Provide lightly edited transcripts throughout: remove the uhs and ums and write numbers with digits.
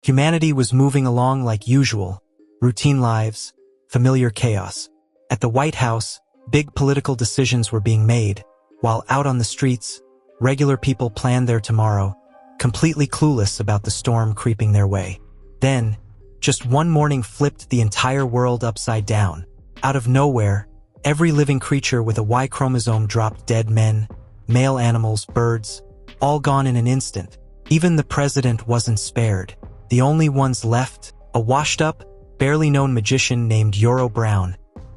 Humanity was moving along like usual, routine lives, familiar chaos. At the White House, big political decisions were being made, while out on the streets, regular people planned their tomorrow, completely clueless about the storm creeping their way. Then, just one morning flipped the entire world upside down. Out of nowhere, every living creature with a Y-chromosome dropped dead: men, male animals, birds, all gone in an instant. Even the president wasn't spared. The only ones left, a washed-up, barely known magician named Yorick,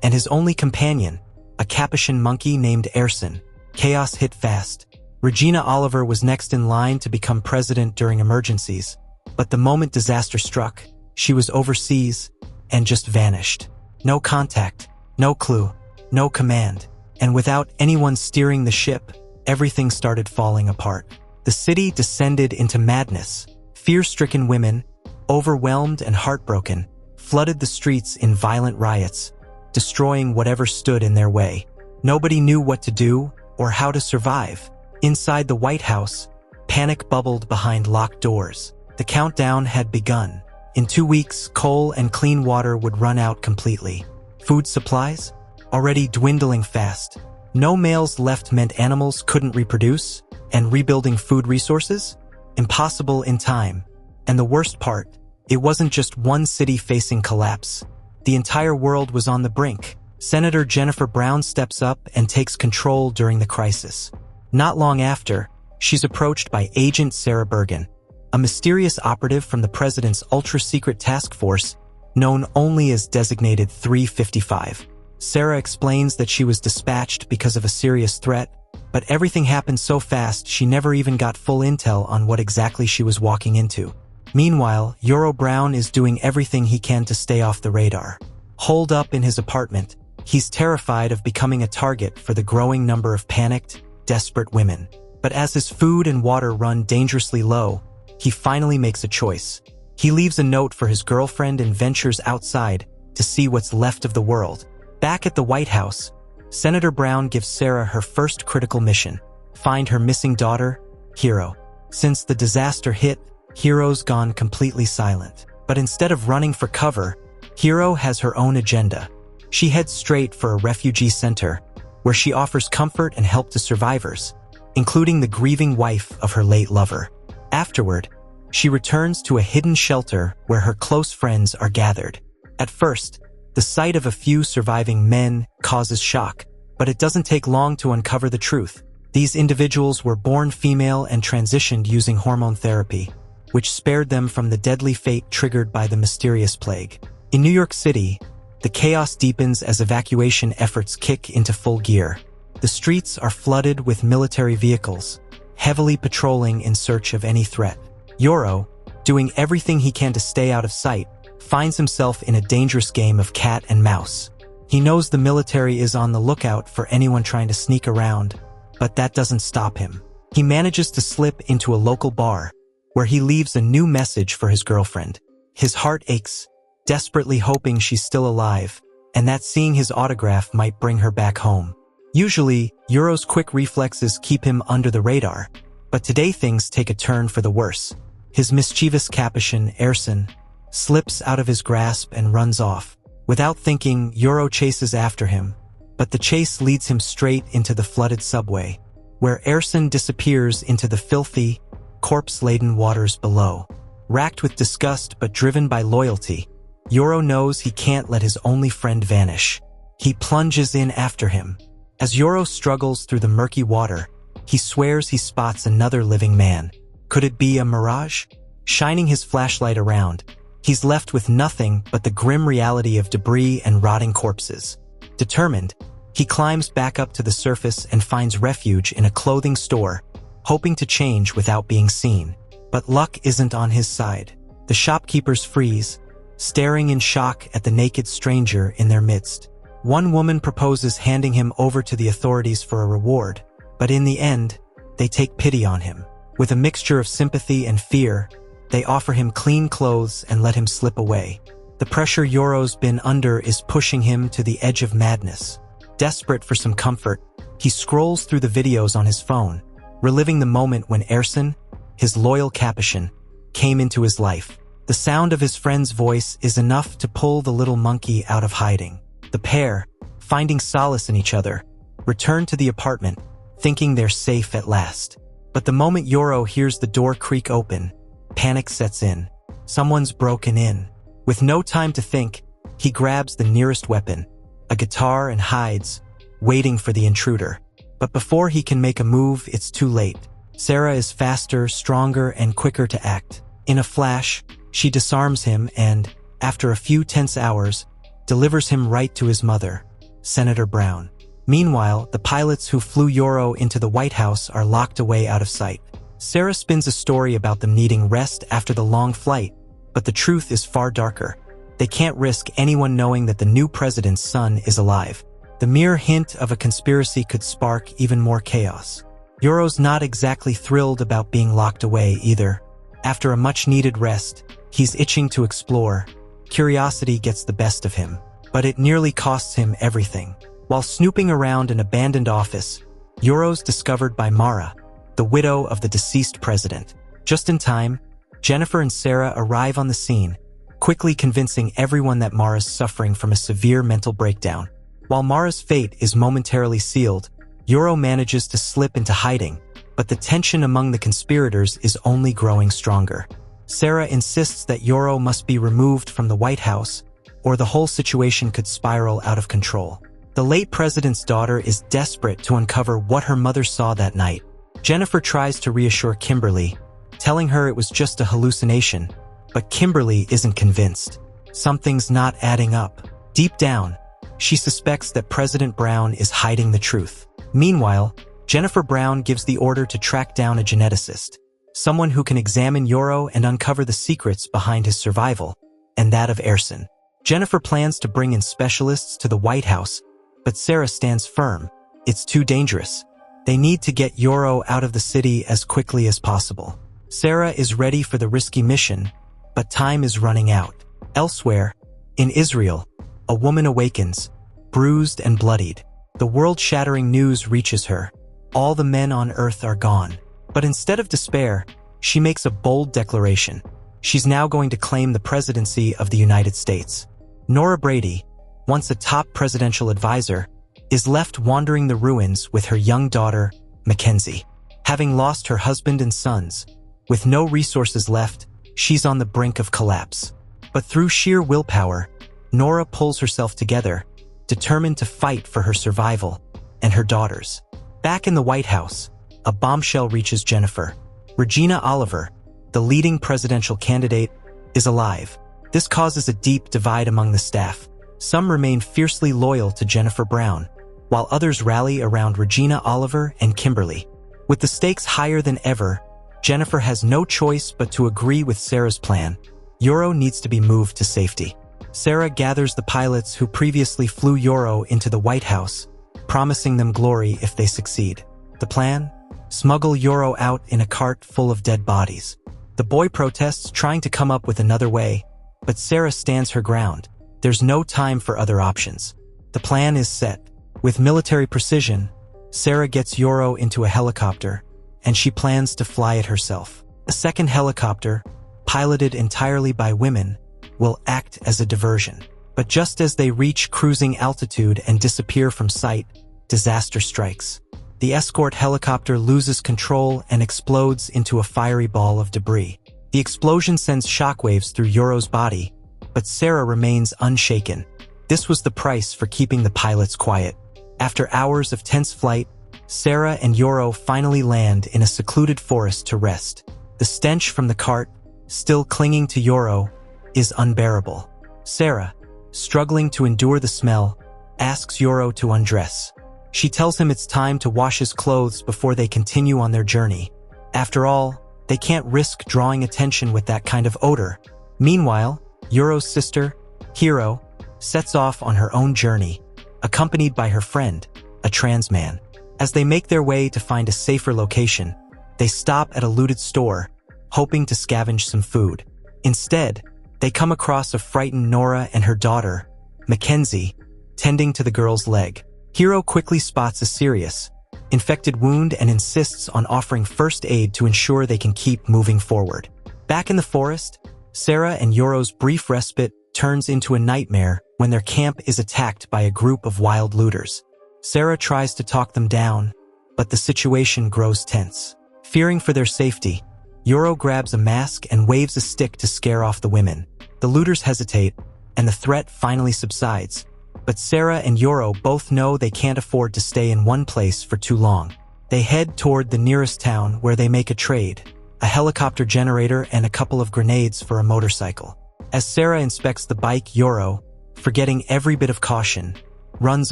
and his only companion, a capuchin monkey named Erson. Chaos hit fast. Regina Oliver was next in line to become president during emergencies, but the moment disaster struck, she was overseas and just vanished. No contact, no clue, no command, and without anyone steering the ship, everything started falling apart. The city descended into madness. Fear-stricken women, overwhelmed and heartbroken, flooded the streets in violent riots, destroying whatever stood in their way. Nobody knew what to do or how to survive. Inside the White House, panic bubbled behind locked doors. The countdown had begun. In 2 weeks, coal and clean water would run out completely. Food supplies? Already dwindling fast. No males left meant animals couldn't reproduce, and rebuilding food resources? Impossible in time. And the worst part, it wasn't just one city facing collapse. The entire world was on the brink. Senator Jennifer Brown steps up and takes control during the crisis. Not long after, she's approached by Agent Sarah Bergen, a mysterious operative from the president's ultra-secret task force, known only as Designated 355. Sarah explains that she was dispatched because of a serious threat, but everything happened so fast she never even got full intel on what exactly she was walking into. Meanwhile, Yorick is doing everything he can to stay off the radar. Holed up in his apartment, he's terrified of becoming a target for the growing number of panicked, desperate women. But as his food and water run dangerously low, he finally makes a choice. He leaves a note for his girlfriend and ventures outside to see what's left of the world. Back at the White House, Senator Brown gives Sarah her first critical mission: find her missing daughter, Hero. Since the disaster hit, Hero's gone completely silent. But instead of running for cover, Hero has her own agenda. She heads straight for a refugee center, where she offers comfort and help to survivors, including the grieving wife of her late lover. Afterward, she returns to a hidden shelter where her close friends are gathered. At first, the sight of a few surviving men causes shock, but it doesn't take long to uncover the truth. These individuals were born female and transitioned using hormone therapy, which spared them from the deadly fate triggered by the mysterious plague. In New York City, the chaos deepens as evacuation efforts kick into full gear. The streets are flooded with military vehicles, heavily patrolling in search of any threat. Yorick, doing everything he can to stay out of sight, finds himself in a dangerous game of cat and mouse. He knows the military is on the lookout for anyone trying to sneak around, but that doesn't stop him. He manages to slip into a local bar, where he leaves a new message for his girlfriend. His heart aches, desperately hoping she's still alive, and that seeing his autograph might bring her back home. Usually, Yorick's quick reflexes keep him under the radar, but today things take a turn for the worse. His mischievous capuchin, Erson, slips out of his grasp and runs off. Without thinking, Yorick chases after him, but the chase leads him straight into the flooded subway, where Erson disappears into the filthy, corpse-laden waters below. Racked with disgust but driven by loyalty, Yorick knows he can't let his only friend vanish. He plunges in after him. As Yorick struggles through the murky water, he swears he spots another living man. Could it be a mirage? Shining his flashlight around, he's left with nothing but the grim reality of debris and rotting corpses. Determined, he climbs back up to the surface and finds refuge in a clothing store, hoping to change without being seen. But luck isn't on his side. The shopkeepers freeze, staring in shock at the naked stranger in their midst. One woman proposes handing him over to the authorities for a reward, but in the end, they take pity on him. With a mixture of sympathy and fear, they offer him clean clothes and let him slip away. The pressure Yorick's been under is pushing him to the edge of madness. Desperate for some comfort, he scrolls through the videos on his phone, reliving the moment when Erson, his loyal capuchin, came into his life. The sound of his friend's voice is enough to pull the little monkey out of hiding. The pair, finding solace in each other, return to the apartment, thinking they're safe at last. But the moment Yoro hears the door creak open, panic sets in. Someone's broken in. With no time to think, he grabs the nearest weapon, a guitar, and hides, waiting for the intruder. But before he can make a move, it's too late. Sarah is faster, stronger, and quicker to act. In a flash, she disarms him and, after a few tense hours, delivers him right to his mother, Senator Brown. Meanwhile, the pilots who flew Yoro into the White House are locked away out of sight. Sarah spins a story about them needing rest after the long flight, but the truth is far darker. They can't risk anyone knowing that the new president's son is alive. The mere hint of a conspiracy could spark even more chaos. Yoro's not exactly thrilled about being locked away either. After a much-needed rest, he's itching to explore. Curiosity gets the best of him, but it nearly costs him everything. While snooping around an abandoned office, Yoro's discovered by Mara, the widow of the deceased president. Just in time, Jennifer and Sarah arrive on the scene, quickly convincing everyone that Mara's suffering from a severe mental breakdown. While Mara's fate is momentarily sealed, Yoro manages to slip into hiding, but the tension among the conspirators is only growing stronger. Sarah insists that Yoro must be removed from the White House, or the whole situation could spiral out of control. The late president's daughter is desperate to uncover what her mother saw that night. Jennifer tries to reassure Kimberly, telling her it was just a hallucination, but Kimberly isn't convinced. Something's not adding up. Deep down, she suspects that President Brown is hiding the truth. Meanwhile, Jennifer Brown gives the order to track down a geneticist, someone who can examine Yoro and uncover the secrets behind his survival, and that of Erson. Jennifer plans to bring in specialists to the White House, but Sarah stands firm. It's too dangerous. They need to get Yoro out of the city as quickly as possible. Sarah is ready for the risky mission, but time is running out. Elsewhere, in Israel, a woman awakens, bruised and bloodied. The world-shattering news reaches her. All the men on Earth are gone. But instead of despair, she makes a bold declaration. She's now going to claim the presidency of the United States. Nora Brady, once a top presidential advisor, is left wandering the ruins with her young daughter, Mackenzie. Having lost her husband and sons, with no resources left, she's on the brink of collapse. But through sheer willpower, Nora pulls herself together, determined to fight for her survival and her daughters. Back in the White House, a bombshell reaches Jennifer. Regina Oliver, the leading presidential candidate, is alive. This causes a deep divide among the staff. Some remain fiercely loyal to Jennifer Brown, while others rally around Regina Oliver and Kimberly. With the stakes higher than ever, Jennifer has no choice but to agree with Sarah's plan. Yoro needs to be moved to safety. Sarah gathers the pilots who previously flew Yoro into the White House, promising them glory if they succeed. The plan? Smuggle Yoro out in a cart full of dead bodies. The boy protests, trying to come up with another way, but Sarah stands her ground. There's no time for other options. The plan is set. With military precision, Sarah gets Yoro into a helicopter, and she plans to fly it herself. A second helicopter, piloted entirely by women, will act as a diversion. But just as they reach cruising altitude and disappear from sight, disaster strikes. The escort helicopter loses control and explodes into a fiery ball of debris. The explosion sends shockwaves through Yoro's body, but Sarah remains unshaken. This was the price for keeping the pilots quiet. After hours of tense flight, Sarah and Yoro finally land in a secluded forest to rest. The stench from the cart, still clinging to Yoro, is unbearable. Sarah, struggling to endure the smell, asks Yoro to undress. She tells him it's time to wash his clothes before they continue on their journey. After all, they can't risk drawing attention with that kind of odor. Meanwhile, Yoro's sister, Hiro, sets off on her own journey, accompanied by her friend, a trans man. As they make their way to find a safer location, they stop at a looted store, hoping to scavenge some food. Instead, they come across a frightened Nora and her daughter, Mackenzie, tending to the girl's leg. Hiro quickly spots a serious, infected wound and insists on offering first aid to ensure they can keep moving forward. Back in the forest, Sarah and Yoro's brief respite turns into a nightmare when their camp is attacked by a group of wild looters. Sarah tries to talk them down, but the situation grows tense. Fearing for their safety, Yoro grabs a mask and waves a stick to scare off the women. The looters hesitate, and the threat finally subsides. But Sarah and Yoro both know they can't afford to stay in one place for too long. They head toward the nearest town where they make a trade, a helicopter generator and a couple of grenades for a motorcycle. As Sarah inspects the bike, Yoro, forgetting every bit of caution, runs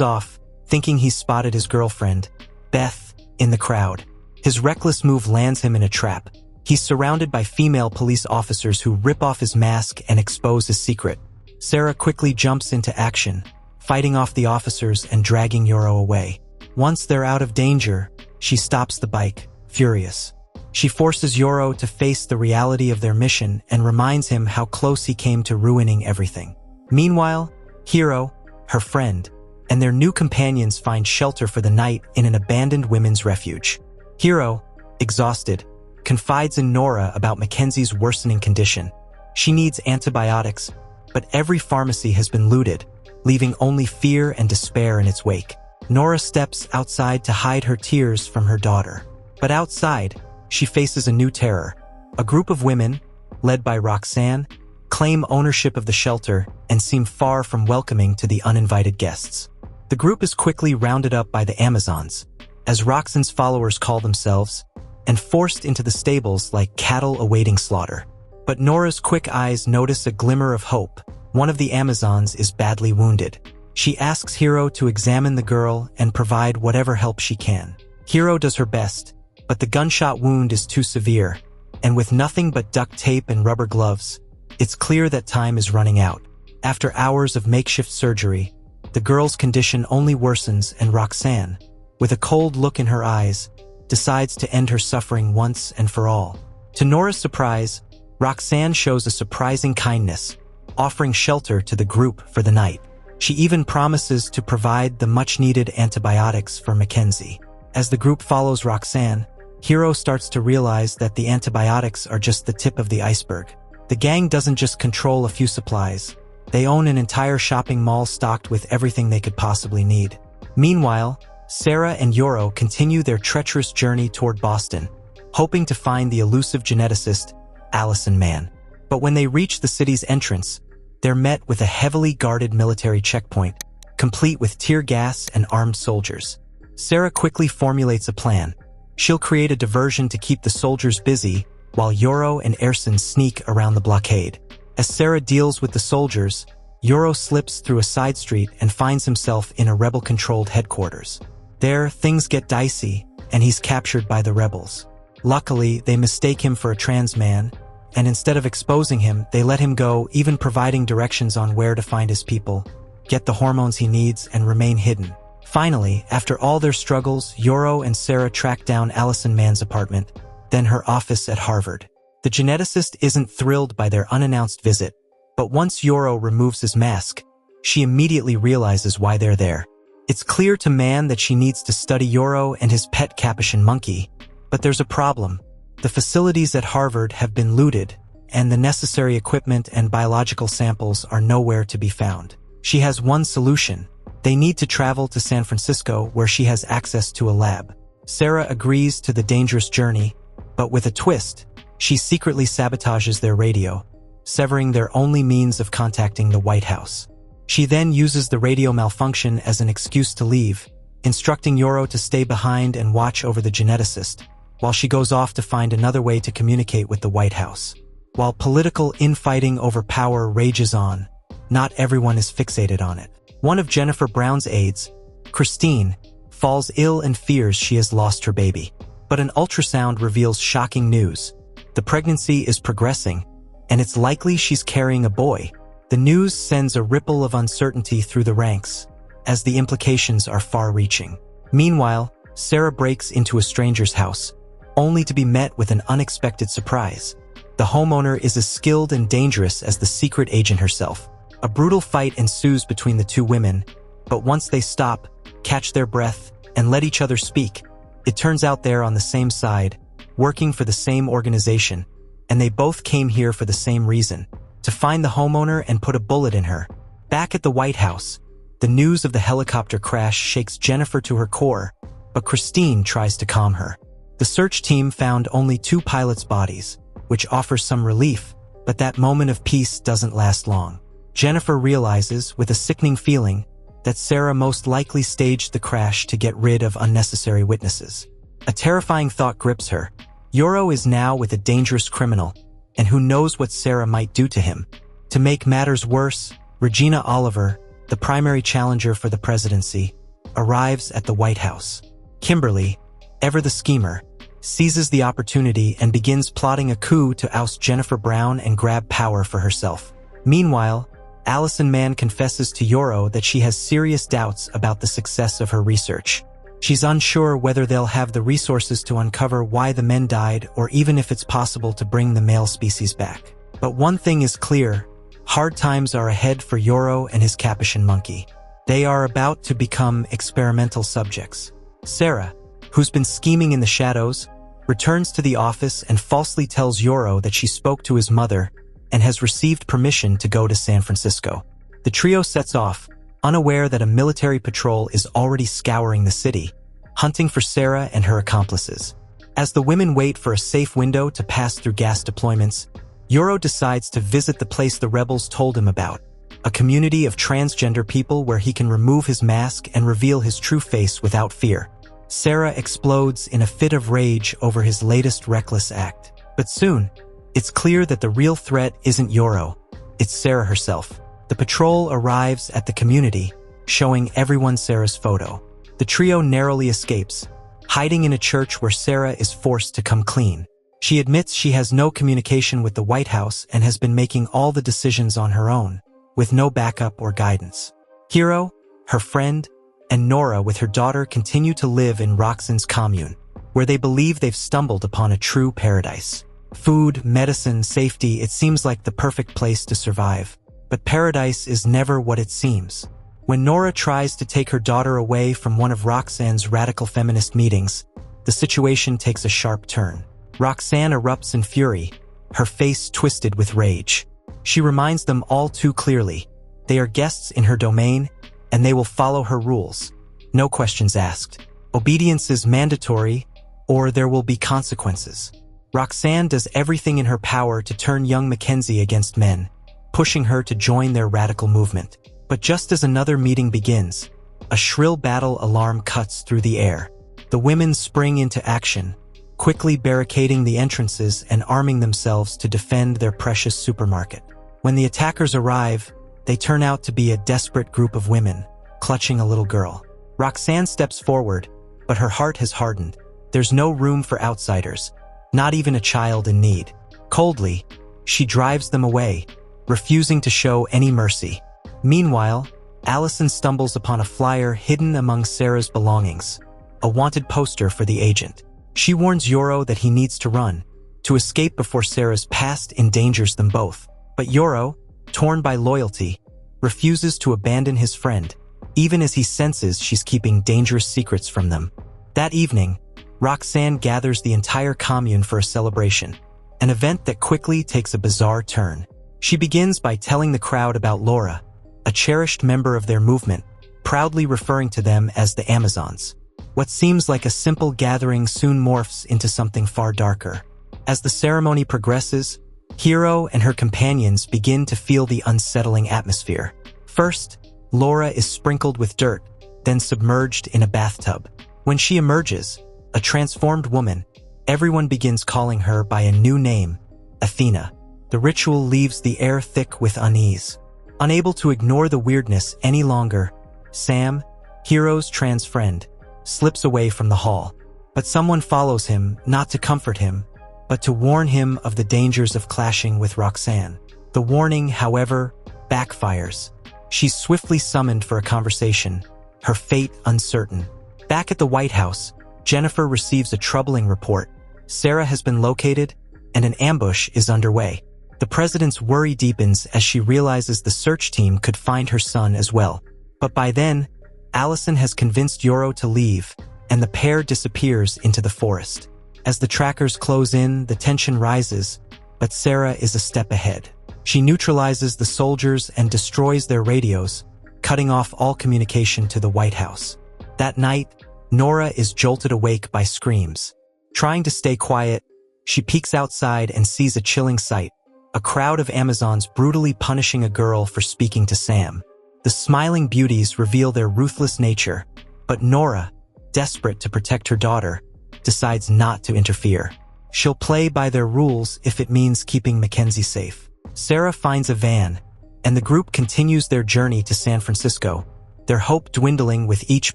off, thinking he's spotted his girlfriend, Beth, in the crowd. His reckless move lands him in a trap. He's surrounded by female police officers who rip off his mask and expose his secret. Sarah quickly jumps into action, fighting off the officers and dragging Yoro away. Once they're out of danger, she stops the bike, furious. She forces Yoro to face the reality of their mission and reminds him how close he came to ruining everything. Meanwhile, Hiro, her friend, and their new companions find shelter for the night in an abandoned women's refuge. Hiro, exhausted, confides in Nora about Mackenzie's worsening condition. She needs antibiotics, but every pharmacy has been looted, leaving only fear and despair in its wake. Nora steps outside to hide her tears from her daughter. But outside, she faces a new terror. A group of women, led by Roxanne, claim ownership of the shelter and seem far from welcoming to the uninvited guests. The group is quickly rounded up by the Amazons, as Roxanne's followers call themselves, and forced into the stables like cattle awaiting slaughter. But Nora's quick eyes notice a glimmer of hope. One of the Amazons is badly wounded. She asks Hiro to examine the girl and provide whatever help she can. Hiro does her best, but the gunshot wound is too severe, and with nothing but duct tape and rubber gloves, it's clear that time is running out. After hours of makeshift surgery, the girl's condition only worsens, and Roxanne, with a cold look in her eyes, decides to end her suffering once and for all. To Nora's surprise, Roxanne shows a surprising kindness, offering shelter to the group for the night. She even promises to provide the much-needed antibiotics for Mackenzie. As the group follows Roxanne, Hiro starts to realize that the antibiotics are just the tip of the iceberg. The gang doesn't just control a few supplies. They own an entire shopping mall stocked with everything they could possibly need. Meanwhile, Sarah and Yoro continue their treacherous journey toward Boston, hoping to find the elusive geneticist, Allison Mann. But when they reach the city's entrance, they're met with a heavily guarded military checkpoint, complete with tear gas and armed soldiers. Sarah quickly formulates a plan. She'll create a diversion to keep the soldiers busy, while Yoro and Erson sneak around the blockade. As Sarah deals with the soldiers, Yoro slips through a side street and finds himself in a rebel-controlled headquarters. There, things get dicey, and he's captured by the rebels. Luckily, they mistake him for a trans man, and instead of exposing him, they let him go, even providing directions on where to find his people, get the hormones he needs, and remain hidden. Finally, after all their struggles, Yoro and Sarah track down Allison Mann's apartment, then her office at Harvard. The geneticist isn't thrilled by their unannounced visit, but once Yoro removes his mask, she immediately realizes why they're there. It's clear to Mann that she needs to study Yoro and his pet capuchin monkey, but there's a problem. The facilities at Harvard have been looted, and the necessary equipment and biological samples are nowhere to be found. She has one solution. They need to travel to San Francisco, where she has access to a lab. Sarah agrees to the dangerous journey, but with a twist. She secretly sabotages their radio, severing their only means of contacting the White House. She then uses the radio malfunction as an excuse to leave, instructing Yoro to stay behind and watch over the geneticist, while she goes off to find another way to communicate with the White House. While political infighting over power rages on, not everyone is fixated on it. One of Jennifer Brown's aides, Christine, falls ill and fears she has lost her baby. But an ultrasound reveals shocking news. The pregnancy is progressing, and it's likely she's carrying a boy. The news sends a ripple of uncertainty through the ranks, as the implications are far-reaching. Meanwhile, Sarah breaks into a stranger's house, only to be met with an unexpected surprise. The homeowner is as skilled and dangerous as the secret agent herself. A brutal fight ensues between the two women, but once they stop, catch their breath, and let each other speak, it turns out they're on the same side, working for the same organization, and they both came here for the same reason, to find the homeowner and put a bullet in her. Back at the White House, the news of the helicopter crash shakes Jennifer to her core, but Christine tries to calm her. The search team found only 2 pilots' bodies, which offers some relief, but that moment of peace doesn't last long. Jennifer realizes, with a sickening feeling, that Sarah most likely staged the crash to get rid of unnecessary witnesses. A terrifying thought grips her. Yorick is now with a dangerous criminal, and who knows what Sarah might do to him. To make matters worse, Regina Oliver, the primary challenger for the presidency, arrives at the White House. Kimberly, ever the schemer, seizes the opportunity and begins plotting a coup to oust Jennifer Brown and grab power for herself. Meanwhile, Allison Mann confesses to Yorick that she has serious doubts about the success of her research. She's unsure whether they'll have the resources to uncover why the men died or even if it's possible to bring the male species back. But one thing is clear, hard times are ahead for Yorick and his capuchin monkey. They are about to become experimental subjects. Sarah, who's been scheming in the shadows, returns to the office and falsely tells Yorick that she spoke to his mother and has received permission to go to San Francisco. The trio sets off, unaware that a military patrol is already scouring the city, hunting for Sarah and her accomplices. As the women wait for a safe window to pass through gas deployments, Yorick decides to visit the place the rebels told him about, a community of transgender people where he can remove his mask and reveal his true face without fear. Sarah explodes in a fit of rage over his latest reckless act. But soon, it's clear that the real threat isn't Yorick, it's Sarah herself. The patrol arrives at the community, showing everyone Sarah's photo. The trio narrowly escapes, hiding in a church where Sarah is forced to come clean. She admits she has no communication with the White House and has been making all the decisions on her own, with no backup or guidance. Hero, her friend, and Nora with her daughter continue to live in Roxanne's commune, where they believe they've stumbled upon a true paradise. Food, medicine, safety, it seems like the perfect place to survive. But paradise is never what it seems. When Nora tries to take her daughter away from one of Roxanne's radical feminist meetings, the situation takes a sharp turn. Roxanne erupts in fury, her face twisted with rage. She reminds them all too clearly, they are guests in her domain, and they will follow her rules. No questions asked. Obedience is mandatory, or there will be consequences. Roxanne does everything in her power to turn young Mackenzie against men, pushing her to join their radical movement. But just as another meeting begins, a shrill battle alarm cuts through the air. The women spring into action, quickly barricading the entrances and arming themselves to defend their precious supermarket. When the attackers arrive, they turn out to be a desperate group of women, clutching a little girl. Roxanne steps forward, but her heart has hardened. There's no room for outsiders, not even a child in need. Coldly, she drives them away, refusing to show any mercy. Meanwhile, Allison stumbles upon a flyer hidden among Sarah's belongings, a wanted poster for the agent. She warns Yorick that he needs to run, to escape before Sarah's past endangers them both. But Yorick, torn by loyalty, refuses to abandon his friend, even as he senses she's keeping dangerous secrets from them. That evening, Roxanne gathers the entire commune for a celebration, an event that quickly takes a bizarre turn. She begins by telling the crowd about Laura, a cherished member of their movement, proudly referring to them as the Amazons. What seems like a simple gathering soon morphs into something far darker. As the ceremony progresses, Hero and her companions begin to feel the unsettling atmosphere. First, Laura is sprinkled with dirt, then submerged in a bathtub. When she emerges, a transformed woman, everyone begins calling her by a new name, Athena. The ritual leaves the air thick with unease. Unable to ignore the weirdness any longer, Sam, Hero's trans friend, slips away from the hall. But someone follows him, not to comfort him, but to warn him of the dangers of clashing with Roxanne. The warning, however, backfires. She's swiftly summoned for a conversation, her fate uncertain. Back at the White House, Jennifer receives a troubling report. Sarah has been located, and an ambush is underway. The president's worry deepens as she realizes the search team could find her son as well. But by then, Allison has convinced Yorick to leave, and the pair disappears into the forest. As the trackers close in, the tension rises, but Sarah is a step ahead. She neutralizes the soldiers and destroys their radios, cutting off all communication to the White House. That night, Nora is jolted awake by screams. Trying to stay quiet, she peeks outside and sees a chilling sight: a crowd of Amazons brutally punishing a girl for speaking to Sam. The smiling beauties reveal their ruthless nature, but Nora, desperate to protect her daughter, decides not to interfere. She'll play by their rules if it means keeping Mackenzie safe. Sarah finds a van, and the group continues their journey to San Francisco, their hope dwindling with each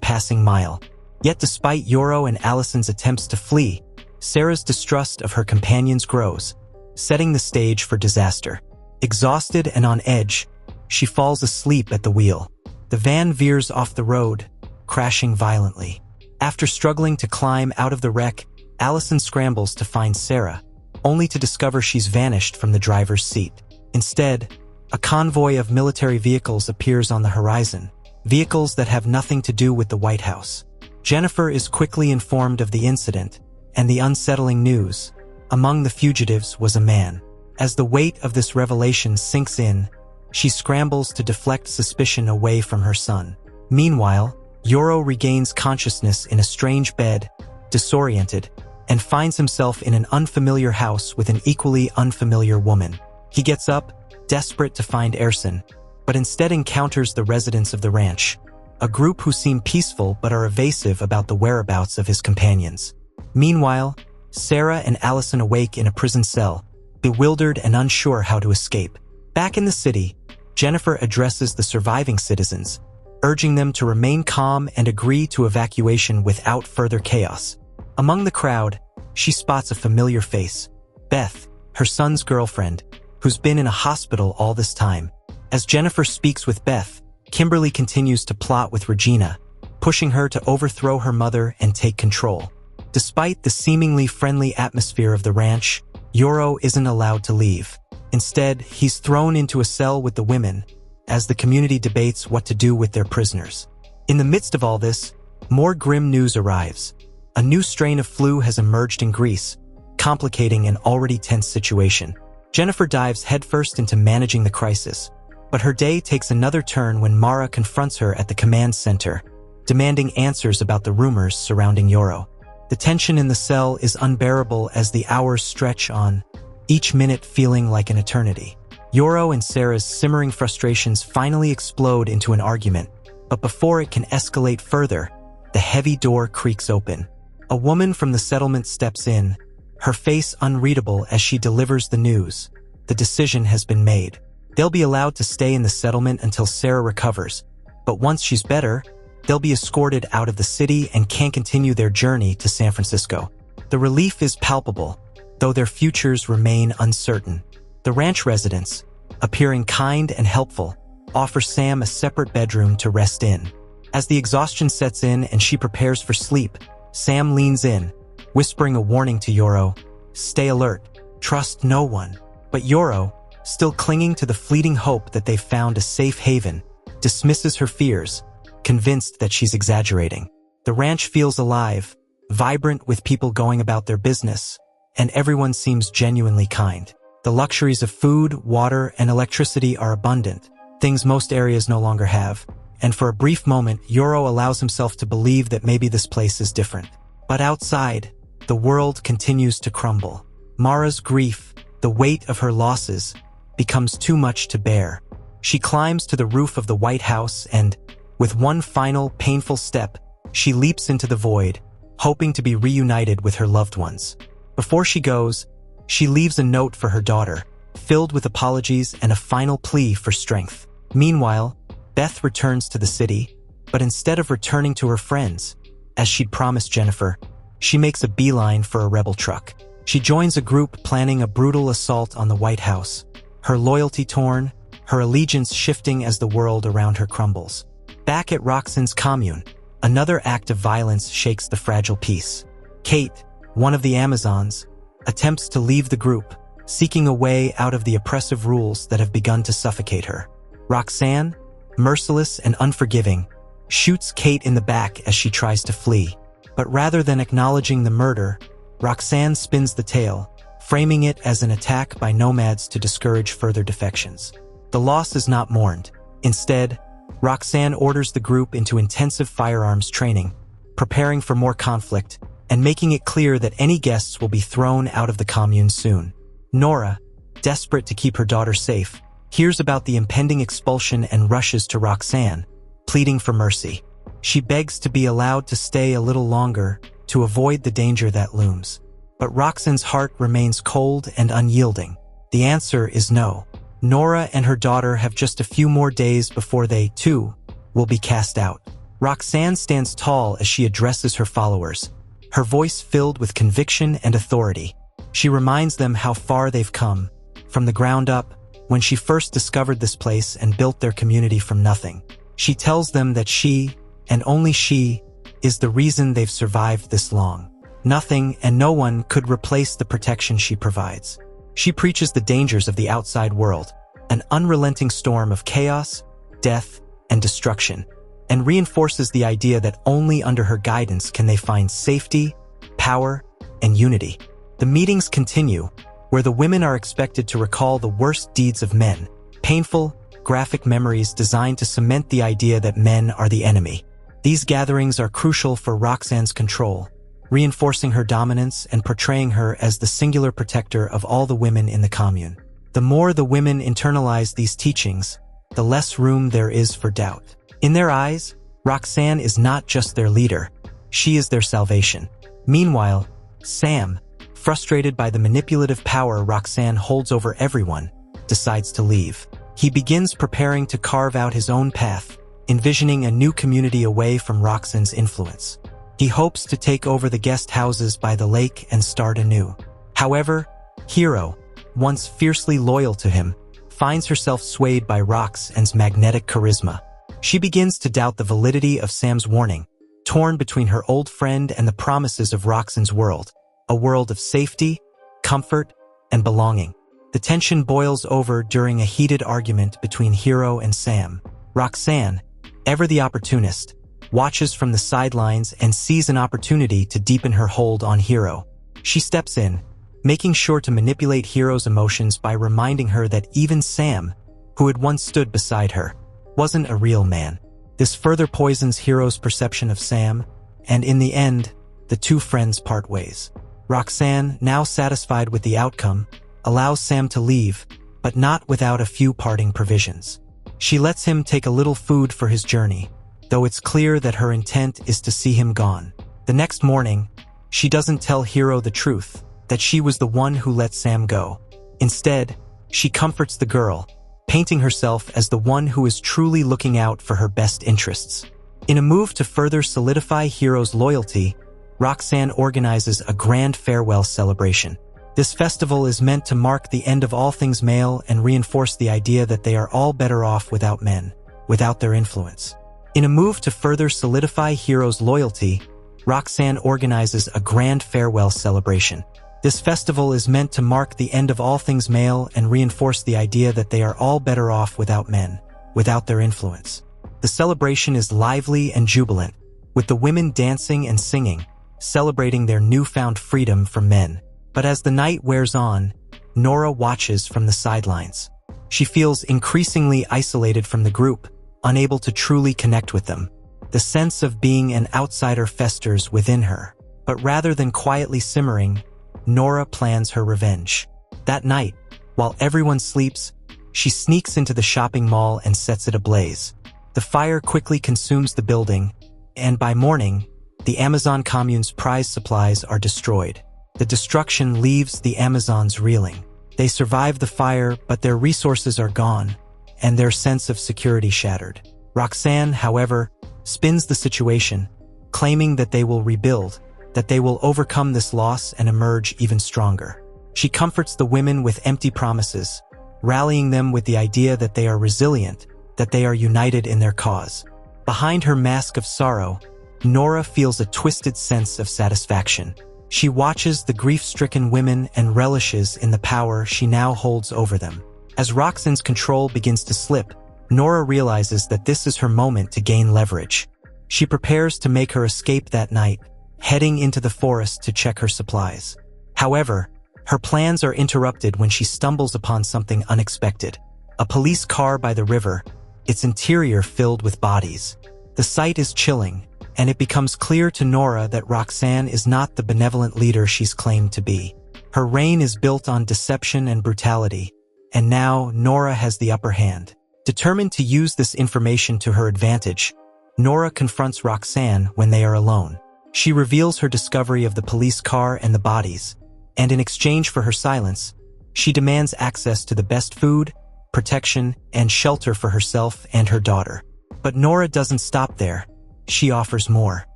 passing mile. Yet despite Yoro and Allison's attempts to flee, Sarah's distrust of her companions grows, setting the stage for disaster. Exhausted and on edge, she falls asleep at the wheel. The van veers off the road, crashing violently. After struggling to climb out of the wreck, Allison scrambles to find Sarah, only to discover she's vanished from the driver's seat. Instead, a convoy of military vehicles appears on the horizon, vehicles that have nothing to do with the White House. Jennifer is quickly informed of the incident and the unsettling news. Among the fugitives was a man. As the weight of this revelation sinks in, she scrambles to deflect suspicion away from her son. Meanwhile, Yoro regains consciousness in a strange bed, disoriented, and finds himself in an unfamiliar house with an equally unfamiliar woman. He gets up, desperate to find Erson, but instead encounters the residents of the ranch, a group who seem peaceful but are evasive about the whereabouts of his companions. Meanwhile, Sarah and Allison awake in a prison cell, bewildered and unsure how to escape. Back in the city, Jennifer addresses the surviving citizens, urging them to remain calm and agree to evacuation without further chaos. Among the crowd, she spots a familiar face: Beth, her son's girlfriend, who's been in a hospital all this time. As Jennifer speaks with Beth, Kimberly continues to plot with Regina, pushing her to overthrow her mother and take control. Despite the seemingly friendly atmosphere of the ranch, Yoro isn't allowed to leave. Instead, he's thrown into a cell with the women, as the community debates what to do with their prisoners. In the midst of all this, more grim news arrives. A new strain of flu has emerged in Greece, complicating an already tense situation. Jennifer dives headfirst into managing the crisis, but her day takes another turn when Mara confronts her at the command center, demanding answers about the rumors surrounding Yoro. The tension in the cell is unbearable as the hours stretch on, each minute feeling like an eternity. Yoro and Sarah's simmering frustrations finally explode into an argument, but before it can escalate further, the heavy door creaks open. A woman from the settlement steps in, her face unreadable as she delivers the news. The decision has been made. They'll be allowed to stay in the settlement until Sarah recovers, but once she's better, they'll be escorted out of the city and can continue their journey to San Francisco. The relief is palpable, though their futures remain uncertain. The ranch residents, appearing kind and helpful, offer Sam a separate bedroom to rest in. As the exhaustion sets in and she prepares for sleep, Sam leans in, whispering a warning to Yoro: "Stay alert, trust no one." But Yoro, still clinging to the fleeting hope that they've found a safe haven, dismisses her fears, convinced that she's exaggerating. The ranch feels alive, vibrant with people going about their business, and everyone seems genuinely kind. The luxuries of food, water, and electricity are abundant, things most areas no longer have, and for a brief moment, Yoro allows himself to believe that maybe this place is different. But outside, the world continues to crumble. Mara's grief, the weight of her losses, becomes too much to bear. She climbs to the roof of the White House and, with one final, painful step, she leaps into the void, hoping to be reunited with her loved ones. Before she goes, she leaves a note for her daughter, filled with apologies and a final plea for strength. Meanwhile, Beth returns to the city, but instead of returning to her friends, as she'd promised Jennifer, she makes a beeline for a rebel truck. She joins a group planning a brutal assault on the White House, her loyalty torn, her allegiance shifting as the world around her crumbles. Back at Roxanne's commune, another act of violence shakes the fragile peace. Kate, one of the Amazons, attempts to leave the group, seeking a way out of the oppressive rules that have begun to suffocate her. Roxanne, merciless and unforgiving, shoots Kate in the back as she tries to flee. But rather than acknowledging the murder, Roxanne spins the tale, framing it as an attack by nomads to discourage further defections. The loss is not mourned. Instead, Roxanne orders the group into intensive firearms training, preparing for more conflict and making it clear that any guests will be thrown out of the commune soon. Nora, desperate to keep her daughter safe, hears about the impending expulsion and rushes to Roxanne, pleading for mercy. She begs to be allowed to stay a little longer to avoid the danger that looms. But Roxanne's heart remains cold and unyielding. The answer is no. Nora and her daughter have just a few more days before they, too, will be cast out. Roxanne stands tall as she addresses her followers, her voice filled with conviction and authority. She reminds them how far they've come, from the ground up, when she first discovered this place and built their community from nothing. She tells them that she, and only she, is the reason they've survived this long. Nothing and no one could replace the protection she provides. She preaches the dangers of the outside world, an unrelenting storm of chaos, death, and destruction, and reinforces the idea that only under her guidance can they find safety, power, and unity. The meetings continue, where the women are expected to recall the worst deeds of men, painful, graphic memories designed to cement the idea that men are the enemy. These gatherings are crucial for Roxanne's control, reinforcing her dominance and portraying her as the singular protector of all the women in the commune. The more the women internalize these teachings, the less room there is for doubt. In their eyes, Roxanne is not just their leader, she is their salvation. Meanwhile, Sam, frustrated by the manipulative power Roxanne holds over everyone, decides to leave. He begins preparing to carve out his own path, envisioning a new community away from Roxanne's influence. He hopes to take over the guest houses by the lake and start anew. However, Hero, once fiercely loyal to him, finds herself swayed by Roxanne's magnetic charisma. She begins to doubt the validity of Sam's warning, torn between her old friend and the promises of Roxanne's world, a world of safety, comfort, and belonging. The tension boils over during a heated argument between Hero and Sam. Roxanne, ever the opportunist, watches from the sidelines and sees an opportunity to deepen her hold on Hero. She steps in, making sure to manipulate Hero's emotions by reminding her that even Sam, who had once stood beside her, wasn't a real man. This further poisons Hero's perception of Sam, and in the end, the two friends part ways. Roxanne, now satisfied with the outcome, allows Sam to leave, but not without a few parting provisions. She lets him take a little food for his journey, though it's clear that her intent is to see him gone. The next morning, she doesn't tell Hero the truth, that she was the one who let Sam go. Instead, she comforts the girl, painting herself as the one who is truly looking out for her best interests. In a move to further solidify Hero's loyalty, Roxanne organizes a grand farewell celebration. This festival is meant to mark the end of all things male and reinforce the idea that they are all better off without men, without their influence. In a move to further solidify Hero's loyalty, Roxanne organizes a grand farewell celebration. This festival is meant to mark the end of all things male and reinforce the idea that they are all better off without men, without their influence. The celebration is lively and jubilant, with the women dancing and singing, celebrating their newfound freedom from men. But as the night wears on, Nora watches from the sidelines. She feels increasingly isolated from the group, unable to truly connect with them. The sense of being an outsider festers within her. But rather than quietly simmering, Nora plans her revenge. That night, while everyone sleeps, she sneaks into the shopping mall and sets it ablaze. The fire quickly consumes the building, and by morning, the Amazon commune's prized supplies are destroyed. The destruction leaves the Amazons reeling. They survive the fire, but their resources are gone, and their sense of security shattered. Roxanne, however, spins the situation, claiming that they will rebuild, that they will overcome this loss and emerge even stronger. She comforts the women with empty promises, rallying them with the idea that they are resilient, that they are united in their cause. Behind her mask of sorrow, Nora feels a twisted sense of satisfaction. She watches the grief-stricken women and relishes in the power she now holds over them. As Roxanne's control begins to slip, Nora realizes that this is her moment to gain leverage. She prepares to make her escape that night, heading into the forest to check her supplies. However, Her plans are interrupted when she stumbles upon something unexpected. A police car by the river, its interior filled with bodies. The sight is chilling, and it becomes clear to Nora that Roxanne is not the benevolent leader she's claimed to be. Her reign is built on deception and brutality, and now Nora has the upper hand. Determined to use this information to her advantage, Nora confronts Roxanne when they are alone. She reveals her discovery of the police car and the bodies, and in exchange for her silence, she demands access to the best food, protection, and shelter for herself and her daughter. But Nora doesn't stop there. She offers more.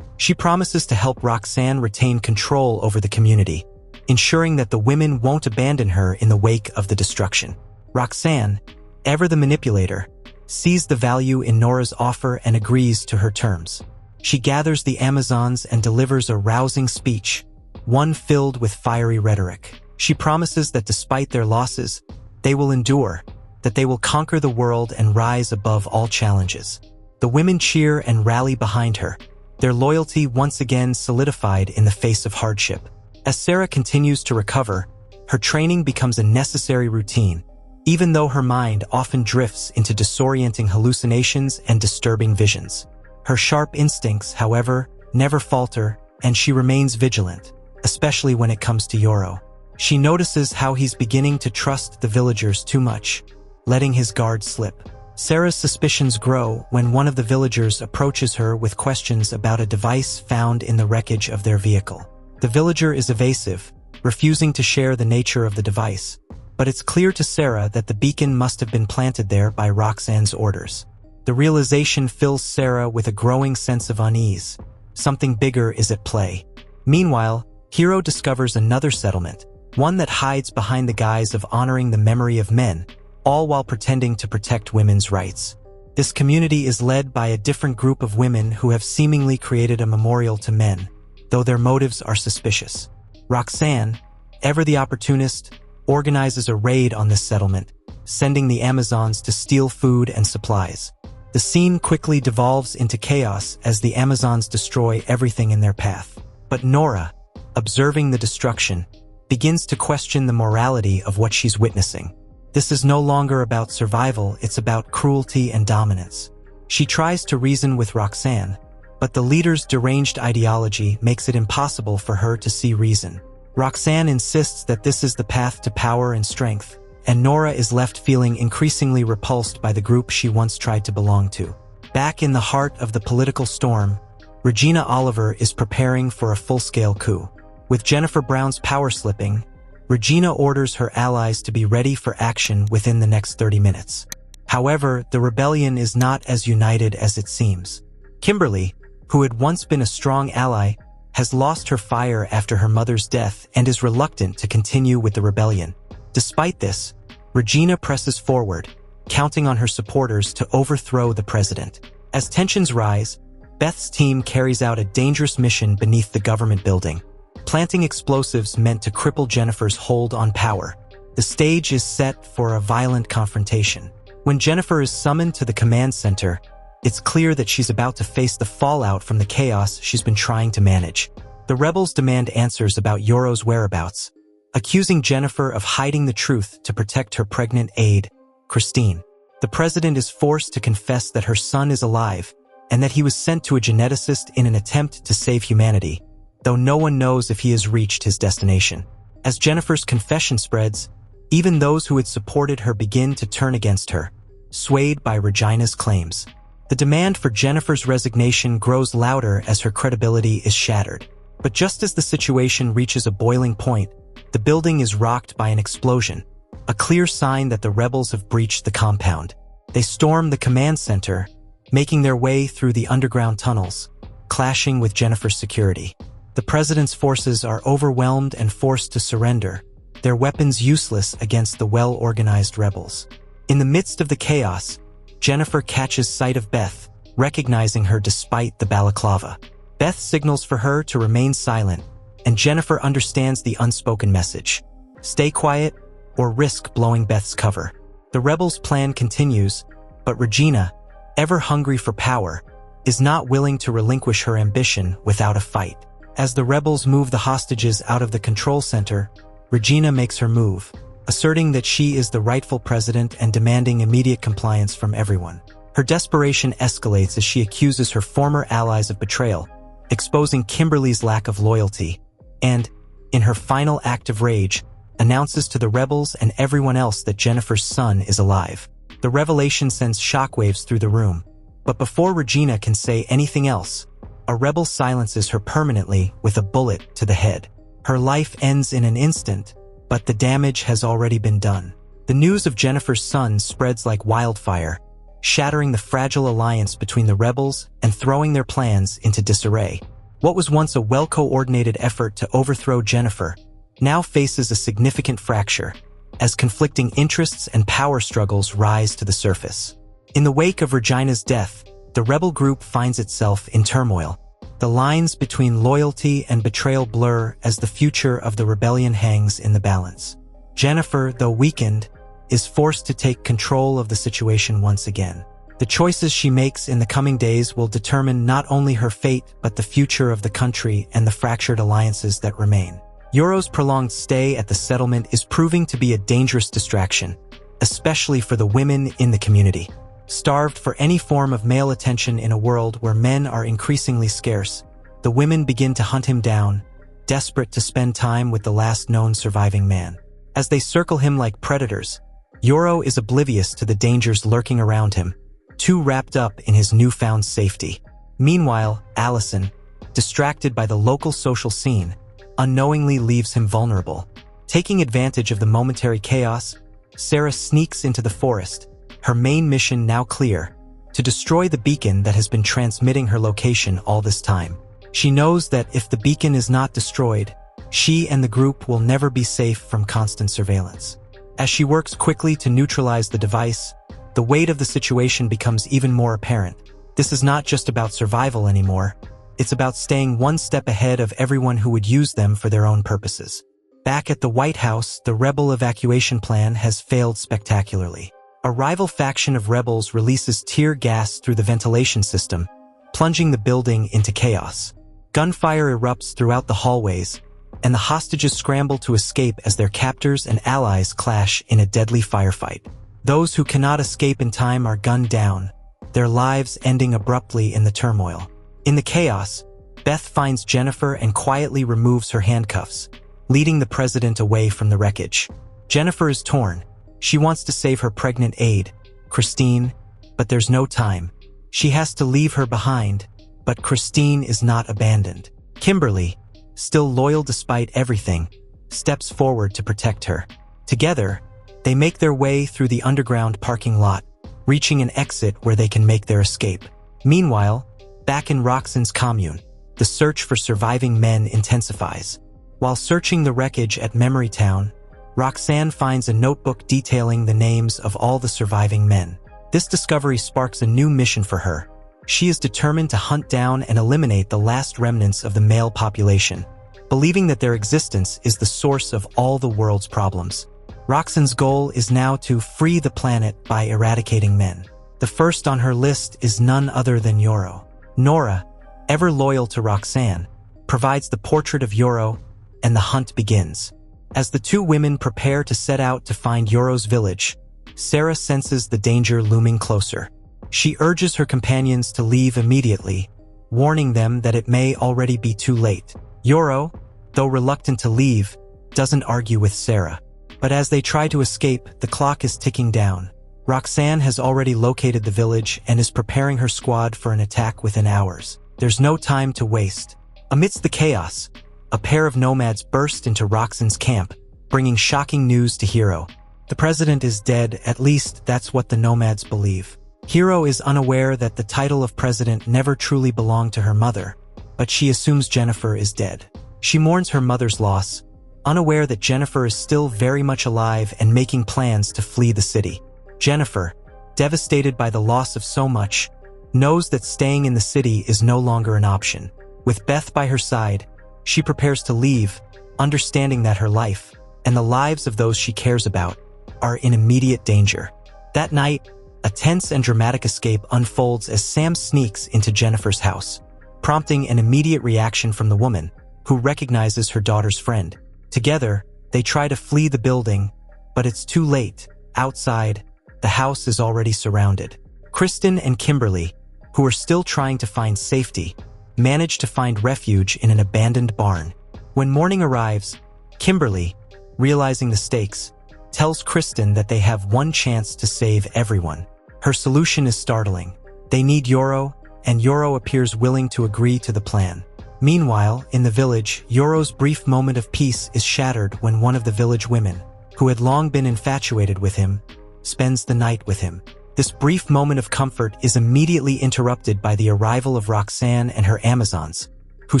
She promises to help Roxanne retain control over the community, ensuring that the women won't abandon her in the wake of the destruction. Roxanne, ever the manipulator, sees the value in Nora's offer and agrees to her terms. She gathers the Amazons and delivers a rousing speech, one filled with fiery rhetoric. She promises that despite their losses, they will endure, that they will conquer the world and rise above all challenges. The women cheer and rally behind her, their loyalty once again solidified in the face of hardship. As Sarah continues to recover, her training becomes a necessary routine, even though her mind often drifts into disorienting hallucinations and disturbing visions. Her sharp instincts, however, never falter, and she remains vigilant, especially when it comes to Yoro. She notices how he's beginning to trust the villagers too much, letting his guard slip. Sarah's suspicions grow when one of the villagers approaches her with questions about a device found in the wreckage of their vehicle. The villager is evasive, refusing to share the nature of the device, but it's clear to Sarah that the beacon must have been planted there by Roxanne's orders. The realization fills Sarah with a growing sense of unease. Something bigger is at play. Meanwhile, Hiro discovers another settlement, one that hides behind the guise of honoring the memory of men, all while pretending to protect women's rights. This community is led by a different group of women who have seemingly created a memorial to men, though their motives are suspicious. Roxanne, ever the opportunist, organizes a raid on this settlement, sending the Amazons to steal food and supplies. The scene quickly devolves into chaos as the Amazons destroy everything in their path. But Nora, observing the destruction, begins to question the morality of what she's witnessing. This is no longer about survival, it's about cruelty and dominance. She tries to reason with Roxanne, but the leader's deranged ideology makes it impossible for her to see reason. Roxanne insists that this is the path to power and strength, and Nora is left feeling increasingly repulsed by the group she once tried to belong to. Back in the heart of the political storm, Regina Oliver is preparing for a full-scale coup. With Jennifer Brown's power slipping, Regina orders her allies to be ready for action within the next 30 minutes. However, the rebellion is not as united as it seems. Kimberly, who had once been a strong ally, has lost her fire after her mother's death and is reluctant to continue with the rebellion. Despite this, Regina presses forward, counting on her supporters to overthrow the president. As tensions rise, Beth's team carries out a dangerous mission beneath the government building, planting explosives meant to cripple Jennifer's hold on power. The stage is set for a violent confrontation. When Jennifer is summoned to the command center, it's clear that she's about to face the fallout from the chaos she's been trying to manage. The rebels demand answers about Yoro's whereabouts, accusing Jennifer of hiding the truth to protect her pregnant aide, Christine. The president is forced to confess that her son is alive and that he was sent to a geneticist in an attempt to save humanity, though no one knows if he has reached his destination. As Jennifer's confession spreads, even those who had supported her begin to turn against her, swayed by Regina's claims. The demand for Jennifer's resignation grows louder as her credibility is shattered. But just as the situation reaches a boiling point, the building is rocked by an explosion, a clear sign that the rebels have breached the compound. They storm the command center, making their way through the underground tunnels, clashing with Jennifer's security. The president's forces are overwhelmed and forced to surrender, their weapons useless against the well-organized rebels. In the midst of the chaos, Jennifer catches sight of Beth, recognizing her despite the balaclava. Beth signals for her to remain silent, and Jennifer understands the unspoken message: stay quiet or risk blowing Beth's cover. The rebels' plan continues, but Regina, ever hungry for power, is not willing to relinquish her ambition without a fight. As the rebels move the hostages out of the control center, Regina makes her move, asserting that she is the rightful president and demanding immediate compliance from everyone. Her desperation escalates as she accuses her former allies of betrayal, exposing Kimberly's lack of loyalty, and, in her final act of rage, announces to the rebels and everyone else that Jennifer's son is alive. The revelation sends shockwaves through the room, but before Regina can say anything else, a rebel silences her permanently with a bullet to the head. Her life ends in an instant, but the damage has already been done. The news of Jennifer's son spreads like wildfire, shattering the fragile alliance between the rebels and throwing their plans into disarray. What was once a well-coordinated effort to overthrow Jennifer now faces a significant fracture, as conflicting interests and power struggles rise to the surface. In the wake of Regina's death, the rebel group finds itself in turmoil. The lines between loyalty and betrayal blur as the future of the rebellion hangs in the balance. Jennifer, though weakened, is forced to take control of the situation once again. The choices she makes in the coming days will determine not only her fate but the future of the country and the fractured alliances that remain. Yoro's prolonged stay at the settlement is proving to be a dangerous distraction, especially for the women in the community. Starved for any form of male attention in a world where men are increasingly scarce, the women begin to hunt him down, desperate to spend time with the last known surviving man. As they circle him like predators, Yoro is oblivious to the dangers lurking around him, too wrapped up in his newfound safety. Meanwhile, Allison, distracted by the local social scene, unknowingly leaves him vulnerable. Taking advantage of the momentary chaos, Sarah sneaks into the forest, her main mission now clear: to destroy the beacon that has been transmitting her location all this time. She knows that if the beacon is not destroyed, she and the group will never be safe from constant surveillance. As she works quickly to neutralize the device, the weight of the situation becomes even more apparent. This is not just about survival anymore. It's about staying one step ahead of everyone who would use them for their own purposes. Back at the White House, the rebel evacuation plan has failed spectacularly. A rival faction of rebels releases tear gas through the ventilation system, plunging the building into chaos. Gunfire erupts throughout the hallways, and the hostages scramble to escape as their captors and allies clash in a deadly firefight. Those who cannot escape in time are gunned down, their lives ending abruptly in the turmoil. In the chaos, Beth finds Jennifer and quietly removes her handcuffs, leading the president away from the wreckage. Jennifer is torn. She wants to save her pregnant aide, Christine, but there's no time. She has to leave her behind, but Christine is not abandoned. Kimberly, still loyal despite everything, steps forward to protect her. Together, they make their way through the underground parking lot, reaching an exit where they can make their escape. Meanwhile, back in Roxanne's commune, the search for surviving men intensifies. While searching the wreckage at Memory Town, Roxanne finds a notebook detailing the names of all the surviving men. This discovery sparks a new mission for her. She is determined to hunt down and eliminate the last remnants of the male population, believing that their existence is the source of all the world's problems. Roxanne's goal is now to free the planet by eradicating men. The first on her list is none other than Yoro. Nora, ever loyal to Roxanne, provides the portrait of Yoro, and the hunt begins. As the two women prepare to set out to find Yoro's village, Sarah senses the danger looming closer. She urges her companions to leave immediately, warning them that it may already be too late. Yoro, though reluctant to leave, doesn't argue with Sarah. But as they try to escape, the clock is ticking down. Roxanne has already located the village and is preparing her squad for an attack within hours. There's no time to waste. Amidst the chaos, a pair of nomads burst into Roxanne's camp, bringing shocking news to Hero. The president is dead, at least that's what the nomads believe. Hero is unaware that the title of president never truly belonged to her mother, but she assumes Jennifer is dead. She mourns her mother's loss, unaware that Jennifer is still very much alive and making plans to flee the city. Jennifer, devastated by the loss of so much, knows that staying in the city is no longer an option. With Beth by her side, she prepares to leave, understanding that her life, and the lives of those she cares about, are in immediate danger. That night, a tense and dramatic escape unfolds as Sam sneaks into Jennifer's house, prompting an immediate reaction from the woman, who recognizes her daughter's friend. Together, They try to flee the building, but it's too late. Outside, the house is already surrounded. Kristen and Kimberly, who are still trying to find safety, manage to find refuge in an abandoned barn. When morning arrives, Kimberly, realizing the stakes, tells Kristen that they have one chance to save everyone. Her solution is startling. They need Yoro, and Yoro appears willing to agree to the plan. Meanwhile, in the village, Yoro's brief moment of peace is shattered when one of the village women, who had long been infatuated with him, spends the night with him. This brief moment of comfort is immediately interrupted by the arrival of Roxanne and her Amazons, who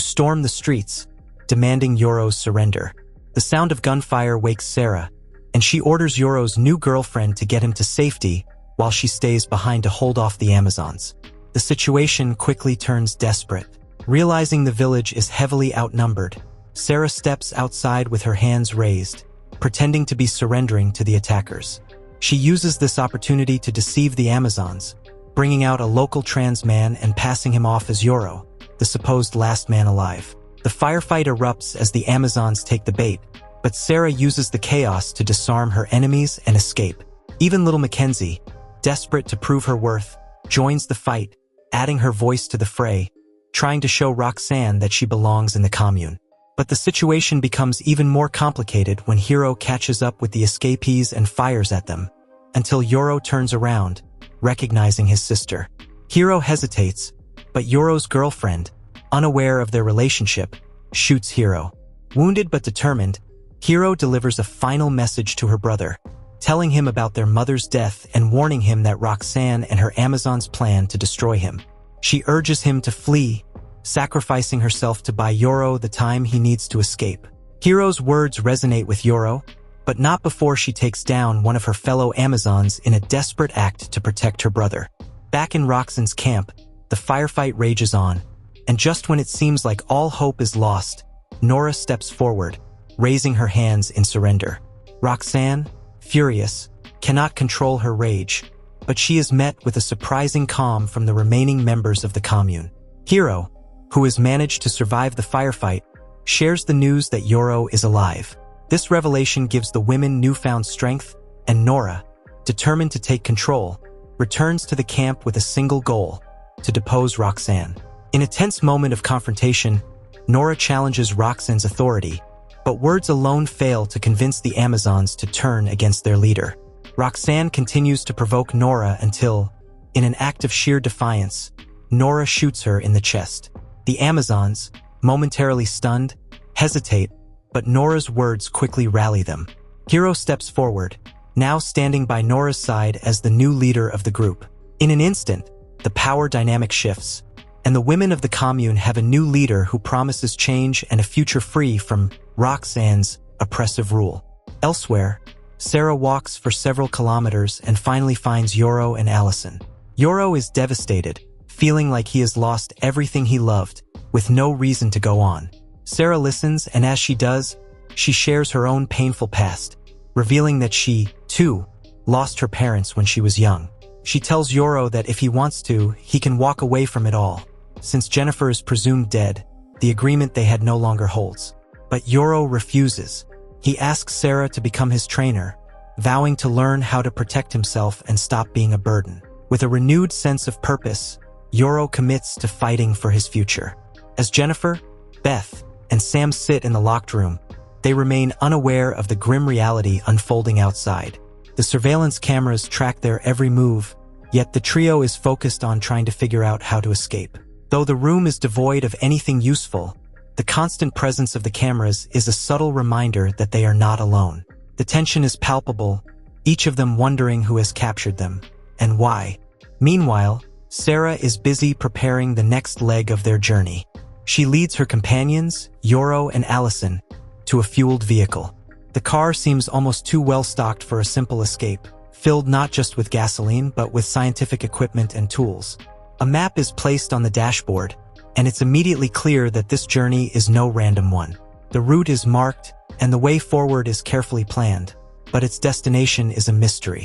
storm the streets, demanding Yoro's surrender. The sound of gunfire wakes Sarah, and she orders Yoro's new girlfriend to get him to safety while she stays behind to hold off the Amazons. The situation quickly turns desperate. Realizing the village is heavily outnumbered, Sarah steps outside with her hands raised, pretending to be surrendering to the attackers. She uses this opportunity to deceive the Amazons, bringing out a local trans man and passing him off as Yoro, the supposed last man alive. The firefight erupts as the Amazons take the bait, but Sarah uses the chaos to disarm her enemies and escape. Even little Mackenzie, desperate to prove her worth, joins the fight, adding her voice to the fray, trying to show Roxanne that she belongs in the commune. But the situation becomes even more complicated when Hiro catches up with the escapees and fires at them, until Yoro turns around, recognizing his sister. Hiro hesitates, but Yoro's girlfriend, unaware of their relationship, shoots Hiro. Wounded but determined, Hiro delivers a final message to her brother, telling him about their mother's death and warning him that Roxanne and her Amazons plan to destroy him. She urges him to flee, sacrificing herself to buy Yoro the time he needs to escape. Hiro's words resonate with Yoro, but not before she takes down one of her fellow Amazons in a desperate act to protect her brother. Back in Roxanne's camp, the firefight rages on, and just when it seems like all hope is lost, Nora steps forward, raising her hands in surrender. Roxanne, furious, cannot control her rage, but she is met with a surprising calm from the remaining members of the commune. Hiro, who has managed to survive the firefight, shares the news that Yoro is alive. This revelation gives the women newfound strength, and Nora, determined to take control, returns to the camp with a single goal: to depose Roxanne. In a tense moment of confrontation, Nora challenges Roxanne's authority, but words alone fail to convince the Amazons to turn against their leader. Roxanne continues to provoke Nora until, in an act of sheer defiance, Nora shoots her in the chest. The Amazons, momentarily stunned, hesitate, but Nora's words quickly rally them. Hiro steps forward, now standing by Nora's side as the new leader of the group. In an instant, the power dynamic shifts, and the women of the commune have a new leader who promises change and a future free from Roxanne's oppressive rule. Elsewhere, Sarah walks for several kilometers and finally finds Yoro and Allison. Yoro is devastated, feeling like he has lost everything he loved, with no reason to go on. Sarah listens, and as she does, she shares her own painful past, revealing that she, too, lost her parents when she was young. She tells Yoro that if he wants to, he can walk away from it all. Since Jennifer is presumed dead, the agreement they had no longer holds. But Yoro refuses. He asks Sarah to become his trainer, vowing to learn how to protect himself and stop being a burden. With a renewed sense of purpose, Yoro commits to fighting for his future. As Jennifer, Beth, and Sam sit in the locked room, they remain unaware of the grim reality unfolding outside. The surveillance cameras track their every move, yet the trio is focused on trying to figure out how to escape. Though the room is devoid of anything useful, the constant presence of the cameras is a subtle reminder that they are not alone. The tension is palpable, each of them wondering who has captured them, and why. Meanwhile, Sarah is busy preparing the next leg of their journey. She leads her companions, Yoro and Allison, to a fueled vehicle. The car seems almost too well stocked for a simple escape, filled not just with gasoline but with scientific equipment and tools. A map is placed on the dashboard, and it's immediately clear that this journey is no random one. The route is marked, and the way forward is carefully planned, but its destination is a mystery.